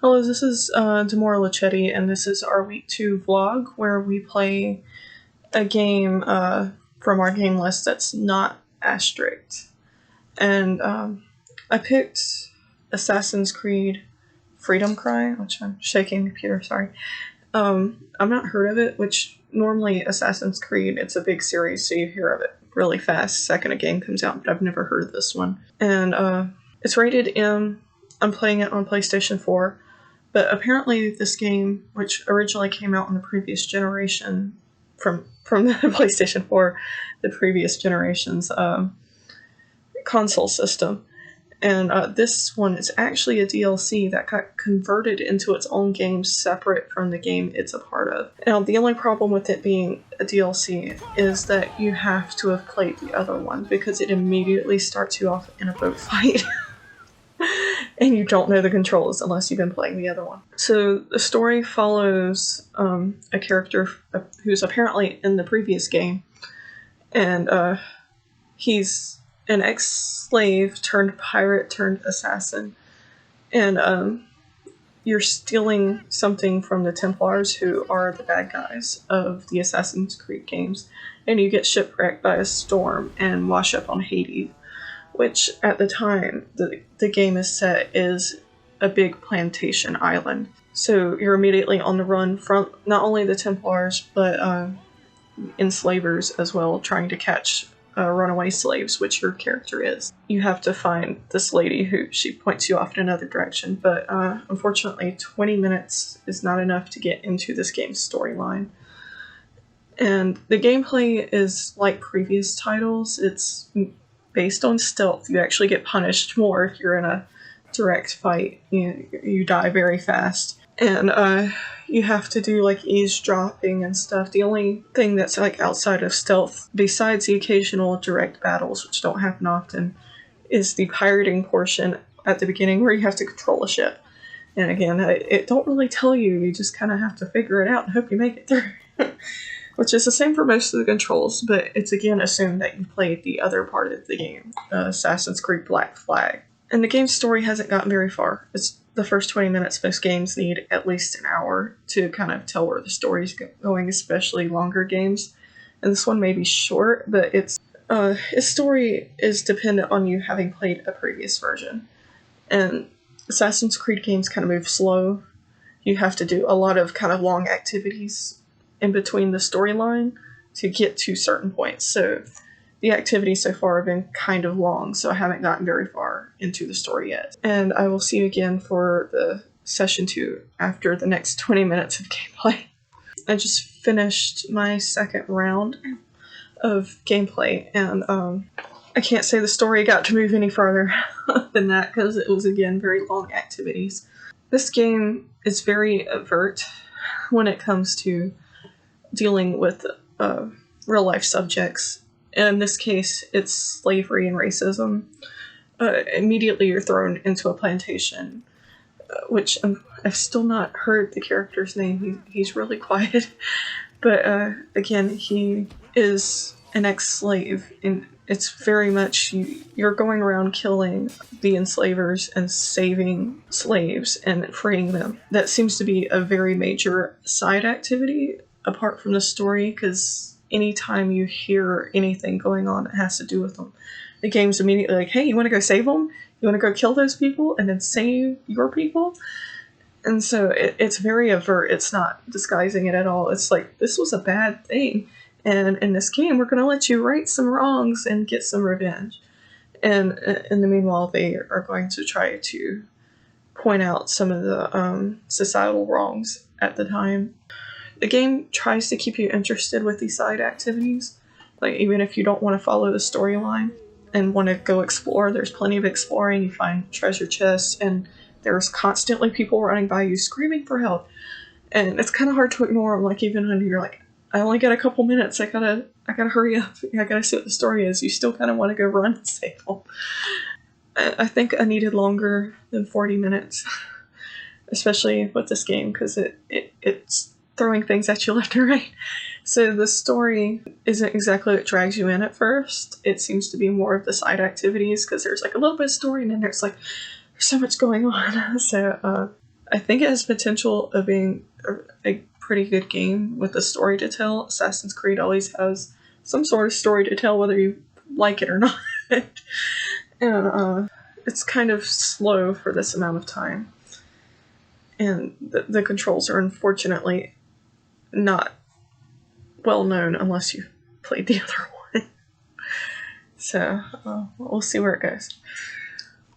Hello, this is Demora Lachetti, and this is our week 2 vlog where we play a game from our game list that's not Asterisk. And I picked Assassin's Creed Freedom Cry, which I'm shaking the computer, sorry. I've not heard of it, which normally Assassin's Creed, it's a big series, so you hear of it really fast the second a game comes out, but I've never heard of this one. And it's rated M. I'm playing it on PlayStation 4. But apparently this game, which originally came out in the previous generation, from the PlayStation 4, the previous generation's console system, and this one is actually a DLC that got converted into its own game separate from the game it's a part of. Now, the only problem with it being a DLC is that you have to have played the other one, because it immediately starts you off in a boat fight. And you don't know the controls unless you've been playing the other one. So the story follows a character who's apparently in the previous game, and he's an ex-slave turned pirate turned assassin, and you're stealing something from the Templars, who are the bad guys of the Assassin's Creed games, and you get shipwrecked by a storm and wash up on Haiti, which at the time the game is set is a big plantation island. So you're immediately on the run from not only the Templars, but enslavers as well, trying to catch runaway slaves, which your character is. You have to find this lady who she points you off in another direction, but unfortunately 20 minutes is not enough to get into this game's storyline. And the gameplay is like previous titles. It's based on stealth. You actually get punished more if you're in a direct fight. You die very fast. And you have to do like eavesdropping and stuff. The only thing that's like outside of stealth, besides the occasional direct battles, which don't happen often, is the pirating portion at the beginning where you have to control a ship. And again, it don't really tell you. You just kind of have to figure it out and hope you make it through. Which is the same for most of the controls, but it's again assumed that you played the other part of the game, Assassin's Creed Black Flag. And the game's story hasn't gotten very far. It's the first 20 minutes. Most games need at least an hour to kind of tell where the story's going, especially longer games. And this one may be short, but its story is dependent on you having played a previous version. And Assassin's Creed games kind of move slow. You have to do a lot of kind of long activities in between the storyline to get to certain points. So the activities so far have been kind of long, so I haven't gotten very far into the story yet. And I will see you again for the session 2 after the next 20 minutes of gameplay. I just finished my second round of gameplay, and I can't say the story got to move any farther than that, because it was again very long activities. This game is very overt when it comes to dealing with real life subjects. In this case, it's slavery and racism. Immediately you're thrown into a plantation, which I've still not heard the character's name. He's really quiet. But again, he is an ex-slave, and it's very much you're going around killing the enslavers and saving slaves and freeing them. That seems to be a very major side activity apart from the story, because anytime you hear anything going on that has to do with them, the game's immediately like, hey, you want to go save them? You want to go kill those people and then save your people? And so it's very overt. It's not disguising it at all. It's like, this was a bad thing, and in this game we're going to let you right some wrongs and get some revenge. And in the meanwhile, they are going to try to point out some of the societal wrongs at the time. The game tries to keep you interested with these side activities. Like, even if you don't want to follow the storyline and want to go explore, there's plenty of exploring. You find treasure chests, and there's constantly people running by you screaming for help. And it's kind of hard to ignore them, like, even when you're like, I only got a couple minutes, I gotta hurry up, I gotta see what the story is. You still kind of want to go run and save them. I think I needed longer than 40 minutes, especially with this game, because it's throwing things at you left and right. So the story isn't exactly what drags you in at first. It seems to be more of the side activities, because there's like a little bit of story, and then there's like, there's so much going on. So I think it has potential of being a pretty good game with a story to tell. Assassin's Creed always has some sort of story to tell, whether you like it or not. And it's kind of slow for this amount of time. And the controls are unfortunately not well known unless you've played the other one. So we'll see where it goes.